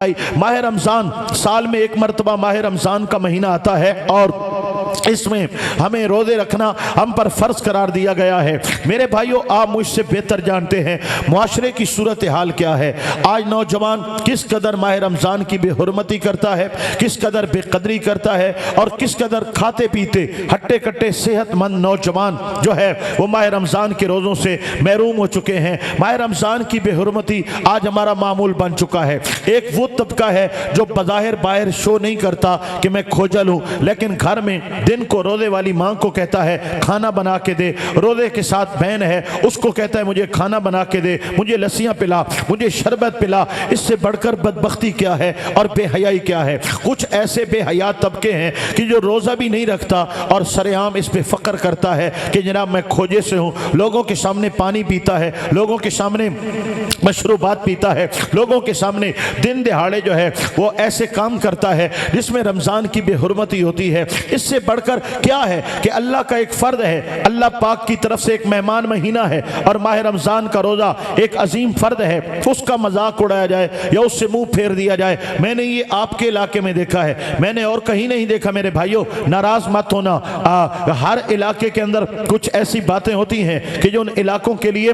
ماہ رمضان سال میں ایک مرتبہ ماہ رمضان کا مہینہ آتا ہے اور اس میں ہمیں روزے رکھنا ہم پر فرض قرار دیا گیا ہے۔ میرے بھائیو، آپ مجھ سے بہتر جانتے ہیں معاشرے کی صورتحال کیا ہے۔ آج نوجوان کس قدر ماہ رمضان کی بے حرمتی کرتا ہے، کس قدر بے قدری کرتا ہے، اور کس قدر کھاتے پیتے ہٹے کٹے صحت مند نوجوان جو ہے وہ ماہ رمضان کے روزوں سے محروم ہو چکے ہیں۔ ماہ رمضان کی بے حرمتی آج ہمارا معمول بن چکا ہے۔ ایک وہ طبقہ ہے جو بظاہر باہر شو نہیں کرتا کہ میں کھوجل ہوں، لیکن گھر میں دن کو روزے والی ماں کو کہتا ہے کھانا بنا کے دے، روزے کے ساتھ بہن ہے اس کو کہتا ہے مجھے کھانا بنا کے دے، مجھے لسیاں پلا، مجھے شربت پلا۔ اس سے بڑھ کر بدبختی کیا ہے اور بے حیائی کیا ہے۔ کچھ ایسے بے حیا طبقے ہیں کہ جو روزہ بھی نہیں رکھتا اور سرعام اس پہ فخر کرتا ہے کہ جناب میں کھوجے سے ہوں، لوگوں کے سامنے پانی پیتا ہے، لوگوں کے سامنے مشروبات پیتا ہے، لوگوں کے سامنے دن دہاڑے جو ہے وہ ایسے کام کرتا ہے جس میں رمضان کی بے حرمتی ہوتی ہے۔ اس سے بڑھ کر کیا ہے کہ اللہ کا ایک فرد ہے، اللہ پاک کی طرف سے ایک مہمان مہینہ ہے اور ماہ رمضان کا روزہ ایک عظیم فرد ہے، اس کا مذاق اڑایا جائے یا اس سے منہ پھیر دیا جائے۔ میں نے یہ آپ کے علاقے میں دیکھا ہے، میں نے اور کہیں نہیں دیکھا۔ میرے بھائیوں، ناراض مت ہونا، ہر علاقے کے اندر کچھ ایسی باتیں ہوتی ہیں کہ جو ان علاقوں کے لیے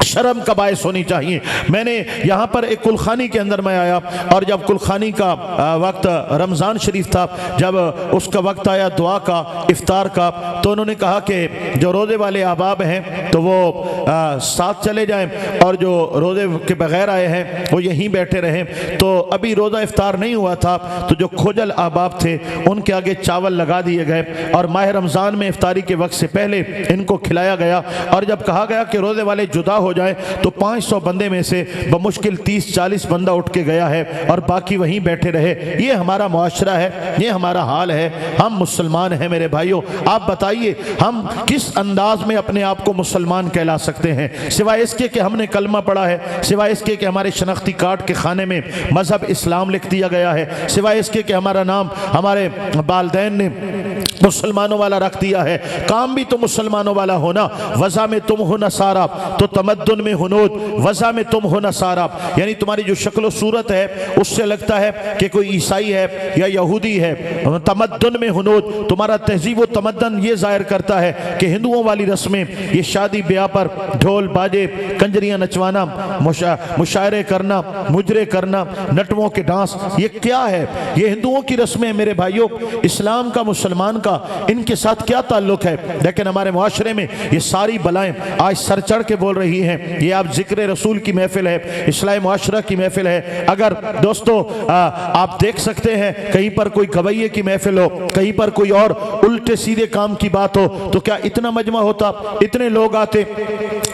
شرم کا باعث ہونی چاہیے۔ میں نے یہاں پر ایک کلخانی کے اندر میں آیا اور جب کلخانی کا وقت رمضان شریف تھا، جب اس کا وقت آیا دعا کا، افطار کا، تو انہوں نے کہا کہ جو روزے والے احباب ہیں تو وہ ساتھ چلے جائیں اور جو روزے کے بغیر آئے ہیں وہ یہیں بیٹھے رہیں۔ تو ابھی روزہ افطار نہیں ہوا تھا تو جو کھوجل احباب تھے ان کے آگے چاول لگا دیے گئے اور ماہ رمضان میں افطاری کے وقت سے پہلے ان کو کھلایا گیا، اور جب کہا گیا کہ روزے والے جدا ہو جائیں تو 500 بندے میں سے بمشکل 30-40 بندہ اٹھ کے گیا ہے اور باقی وہیں بیٹھے رہے۔ یہ ہمارا معاشرہ ہے، یہ ہمارا حال ہے۔ ہم مسلمان ہیں میرے بھائیوں، آپ بتائیے ہم کس انداز میں اپنے آپ کو مسلمان کہلا سکتے ہیں، سوائے اس کے کہ ہم نے کلمہ پڑھا ہے، سوائے اس کے کہ ہمارے شناختی کارڈ کے خانے میں مذہب اسلام لکھ دیا گیا ہے، سوائے اس کے کہ ہمارا نام ہمارے والدین نے مسلمانوں والا رکھ دیا ہے۔ کام بھی تو مسلمانوں والا ہونا۔ وضع میں تم ہو نصارا تو تمدن میں ہنود، وضع میں تم ہو نصارا، یعنی تمہاری جو شکل و صورت ہے اس سے لگتا ہے کہ کوئی عیسائی ہے یا یہودی ہے۔ تمدن میں ہنود، تمہارا تہذیب و تمدن یہ ظاہر کرتا ہے کہ ہندوؤں والی رسمیں، یہ شادی بیاہ پر ڈھول باجے کنجریاں نچوانا، مشاعرے کرنا، مجرے کرنا، نٹووں کے ڈانس، یہ کیا ہے؟ یہ ہندوؤں کی رسمیں ہیں میرے بھائیوں۔ اسلام کا، مسلمان کا ان کے ساتھ کیا تعلق ہے؟ لیکن ہمارے معاشرے میں یہ ساری بلائیں آج سر چڑھ کے بول رہی ہیں۔ یہ آپ ذکر رسول کی محفل ہے، اصلاح معاشرہ کی محفل ہے۔ اگر دوستو آپ دیکھ سکتے ہیں کہیں پر کوئی گویے کی محفل ہو، کہیں پر کوئی اور الٹے سیدھے کام کی بات ہو تو کیا اتنا مجمع ہوتا، اتنے لوگ آتے؟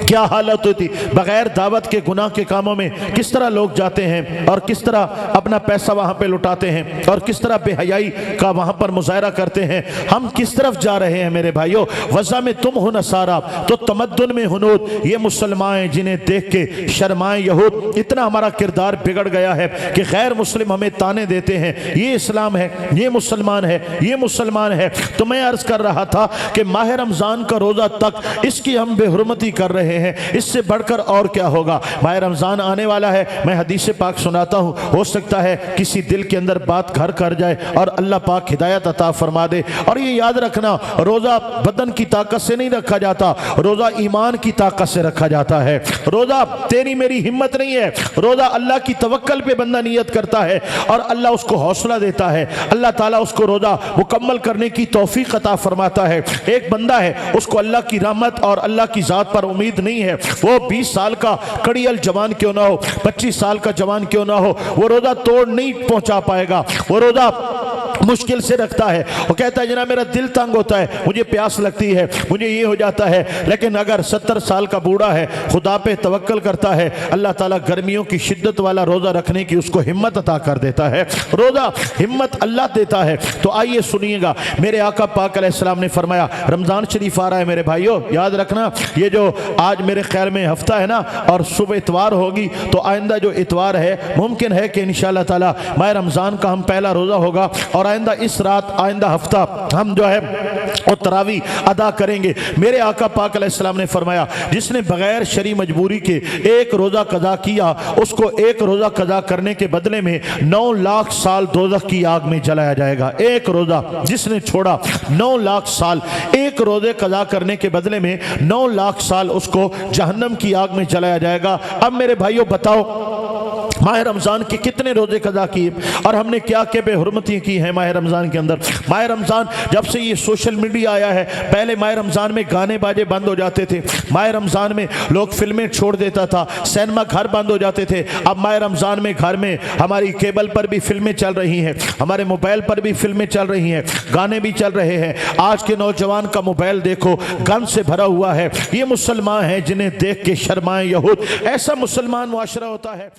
کیا حالت ہوتی؟ بغیر دعوت کے گناہ کے کاموں میں کس طرح لوگ جاتے ہیں اور کس طرح اپنا پیسہ وہاں پہ لٹاتے ہیں اور کس طرح بے حیائی کا وہاں پر مظاہرہ کرتے ہیں۔ ہم کس طرف جا رہے ہیں میرے بھائیوں؟ وضع میں تم ہو نصارا تو تمدن میں ہنود، یہ مسلمان جنہیں دیکھ کے شرمائیں یہود۔ اتنا ہمارا کردار بگڑ گیا ہے کہ غیر مسلم ہمیں تانے دیتے ہیں، یہ اسلام ہے، یہ مسلمان ہے، یہ مسلمان ہے۔ تو میں عرض کر رہا تھا کہ ماہ رمضان کا روزہ تک اس کی ہم بے حرمتی کر رہے ہیں، اس سے بڑھ کر اور کیا ہوگا؟ ماہ رمضان آنے والا ہے، میں حدیث پاک سناتا ہوں، ہو سکتا ہے کسی دل کے اندر بات گھر کر جائے اور اللہ پاک ہدایت عطا فرما دے۔ اور یہ یاد رکھنا، روزہ بدن کی طاقت سے نہیں رکھا جاتا، روزہ ایمان کی طاقت سے رکھا جاتا ہے۔ روزہ تیری میری ہمت نہیں ہے، روزہ اللہ کی توکل پہ بندہ نیت کرتا ہے اور اللہ اس کو حوصلہ دیتا ہے، اللہ تعالیٰ اس کو روزہ مکمل کرنے کی توفیق عطا فرماتا ہے۔ ایک بندہ ہے اس کو اللہ کی رحمت اور اللہ کی ذات پر امید نہیں ہے، وہ 20 سال کا کڑیل جوان کیوں نہ ہو، 25 سال کا جوان کیوں نہ ہو، وہ روزہ توڑ نہیں پہنچا پائے گا۔ وہ روزہ مشکل سے رکھتا ہے، وہ کہتا ہے جناب میرا دل تنگ ہوتا ہے، مجھے پیاس لگتی ہے، مجھے یہ ہو جاتا ہے۔ لیکن اگر 70 سال کا بوڑھا ہے، خدا پہ توکل کرتا ہے، اللہ تعالیٰ گرمیوں کی شدت والا روزہ رکھنے کی اس کو ہمت عطا کر دیتا ہے۔ روزہ ہمت اللہ دیتا ہے۔ تو آئیے سنیے گا، میرے آقا پاک علیہ السلام نے فرمایا، رمضان شریف آ رہا ہے میرے بھائیوں، یاد رکھنا یہ جو آج میرے خیال میں ہفتہ ہے نا اور صبح اتوار ہوگی، تو آئندہ جو اتوار ہے ممکن ہے کہ انشاءاللہ تعالیٰ ماہ رمضان کا ہم پہلا روزہ ہوگا، اور آئندہ اس رات، آئندہ ہفتہ ہم جو ہے اور تراوی ادا کریں گے۔ میرے آقا پاک علیہ السلام نے فرمایا جس نے بغیر شرعی مجبوری کے ایک روزہ قضا کیا اس کو ایک روزہ قضا کرنے کے بدلے میں 9 لاکھ سال دوزخ کی آگ میں جلایا جائے گا۔ ایک روزہ جس نے چھوڑا 9 لاکھ سال، ایک روزے قضا کرنے کے بدلے میں 9 لاکھ سال اس کو جہنم کی آگ میں جلایا جائے گا۔ اب میرے بھائیوں بتاؤ ماہ رمضان کے کتنے روزے قضا کیے اور ہم نے کیا کہ بے حرمتیاں کی ہیں ماہ رمضان کے اندر۔ ماہ رمضان جب سے یہ سوشل میڈیا آیا ہے، پہلے ماہ رمضان میں گانے باجے بند ہو جاتے تھے، ماہ رمضان میں لوگ فلمیں چھوڑ دیتا تھا، سینما گھر بند ہو جاتے تھے۔ اب ماہ رمضان میں گھر میں ہماری کیبل پر بھی فلمیں چل رہی ہیں، ہمارے موبائل پر بھی فلمیں چل رہی ہیں، گانے بھی چل رہے ہیں۔ آج کے نوجوان کا موبائل دیکھو گن سے بھرا ہوا ہے۔ یہ مسلمان ہیں جنہیں دیکھ کے شرمائیں یہود۔ ایسا مسلمان معاشرہ ہوتا ہے۔